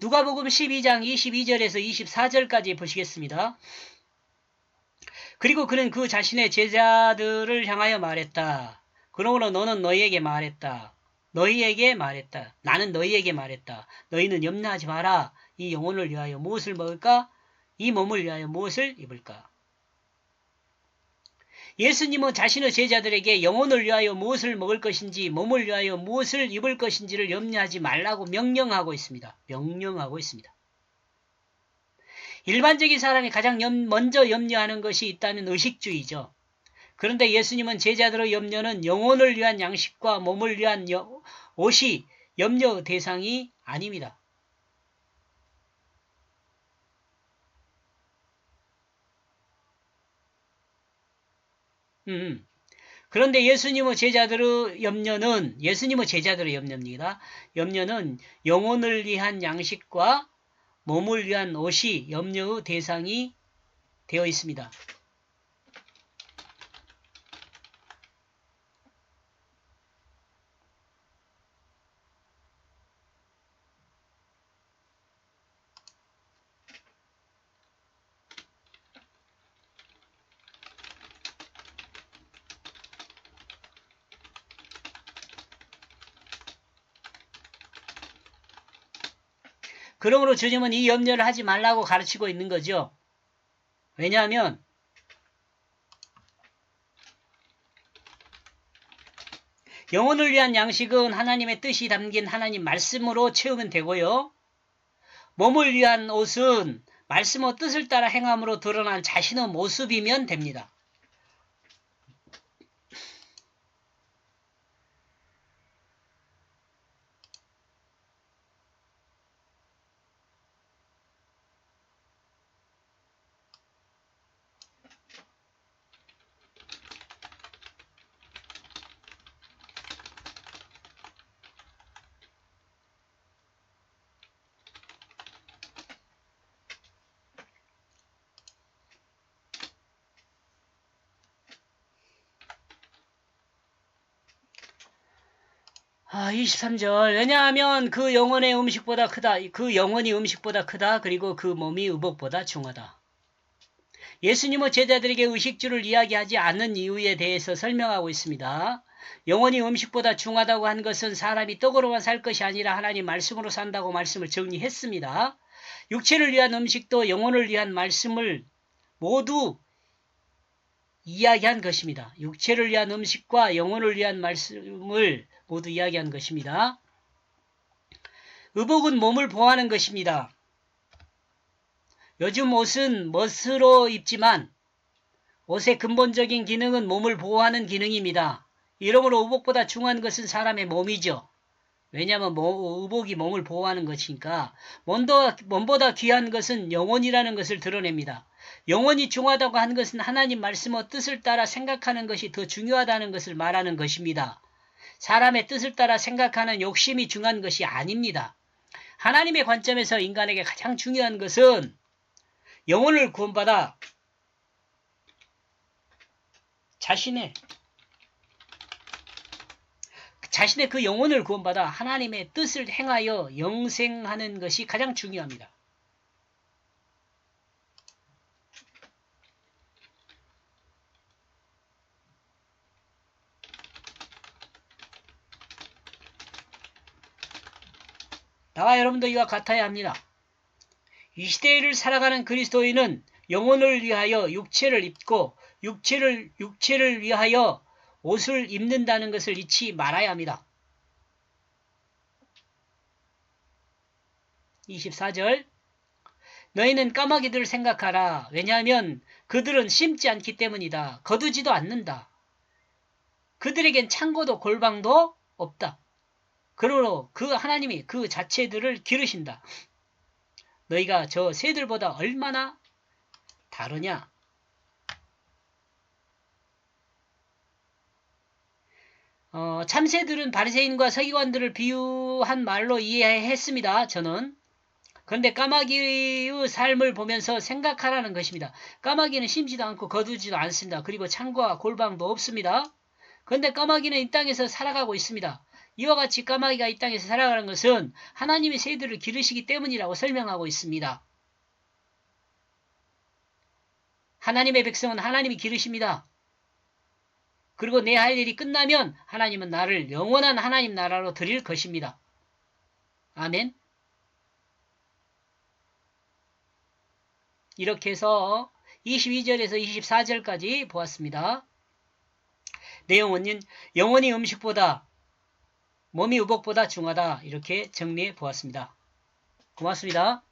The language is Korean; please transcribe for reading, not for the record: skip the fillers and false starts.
누가복음 12장 22절에서 24절까지 보시겠습니다. 그리고 그는 그 자신의 제자들을 향하여 말했다. 그러므로 너는 너희에게 말했다. 나는 너희에게 말했다. 너희는 염려하지 마라. 이 영혼을 위하여 무엇을 먹을까? 이 몸을 위하여 무엇을 입을까? 예수님은 자신의 제자들에게 영혼을 위하여 무엇을 먹을 것인지, 몸을 위하여 무엇을 입을 것인지를 염려하지 말라고 명령하고 있습니다. 일반적인 사람이 가장 먼저 염려하는 것이 있다면 의식주의죠. 그런데 예수님은 제자들의 염려는 영혼을 위한 양식과 몸을 위한 옷이 염려 대상이 아닙니다. 그런데 예수님의 제자들의 염려입니다. 염려는 영혼을 위한 양식과 몸을 위한 옷이 염려의 대상이 되어 있습니다. 그러므로 주님은 이 염려를 하지 말라고 가르치고 있는 거죠. 왜냐하면 영혼을 위한 양식은 하나님의 뜻이 담긴 하나님 말씀으로 채우면 되고요. 몸을 위한 옷은 말씀의 뜻을 따라 행함으로 드러난 자신의 모습이면 됩니다. 아, 23절. 왜냐하면 그 영혼이 음식보다 크다. 그리고 그 몸이 의복보다 중하다. 예수님은 제자들에게 의식주를 이야기하지 않는 이유에 대해서 설명하고 있습니다. 영혼이 음식보다 중하다고 한 것은 사람이 떡으로만 살 것이 아니라 하나님 말씀으로 산다고 말씀을 정리했습니다. 육체를 위한 음식도 영혼을 위한 말씀을 모두 이야기한 것입니다. 육체를 위한 음식과 영혼을 위한 말씀을 모두 이야기한 것입니다. 의복은 몸을 보호하는 것입니다. 요즘 옷은 멋으로 입지만 옷의 근본적인 기능은 몸을 보호하는 기능입니다. 이러므로 의복보다 중요한 것은 사람의 몸이죠. 왜냐하면 의복이 몸을 보호하는 것이니까. 몸보다 귀한 것은 영혼이라는 것을 드러냅니다. 영혼이 중하다고 한 것은 하나님 말씀의 뜻을 따라 생각하는 것이 더 중요하다는 것을 말하는 것입니다. 사람의 뜻을 따라 생각하는 욕심이 중요한 것이 아닙니다. 하나님의 관점에서 인간에게 가장 중요한 것은 영혼을 구원받아 자신의 그 영혼을 구원받아 하나님의 뜻을 행하여 영생하는 것이 가장 중요합니다. 나와 여러분도 이와 같아야 합니다. 이 시대를 살아가는 그리스도인은 영혼을 위하여 육체를 입고 육체를 위하여 옷을 입는다는 것을 잊지 말아야 합니다. 24절. 너희는 까마귀들을 생각하라. 왜냐하면 그들은 심지 않기 때문이다. 거두지도 않는다. 그들에겐 창고도 골방도 없다. 그러므로 그 하나님이 그 자체들을 기르신다. 너희가 저 새들보다 얼마나 다르냐? 참새들은 바리새인과 서기관들을 비유한 말로 이해했습니다. 저는. 그런데 까마귀의 삶을 보면서 생각하라는 것입니다. 까마귀는 심지도 않고 거두지도 않습니다. 그리고 창고와 골방도 없습니다. 그런데 까마귀는 이 땅에서 살아가고 있습니다. 이와 같이 까마귀가 이 땅에서 살아가는 것은 하나님의 세대를 기르시기 때문이라고 설명하고 있습니다. 하나님의 백성은 하나님이 기르십니다. 그리고 내 할 일이 끝나면 하나님은 나를 영원한 하나님 나라로 드릴 것입니다. 아멘. 이렇게 해서 22절에서 24절까지 보았습니다. 내용은 영혼이 음식보다 몸이 의복보다 중하다 이렇게 정리해 보았습니다. 고맙습니다.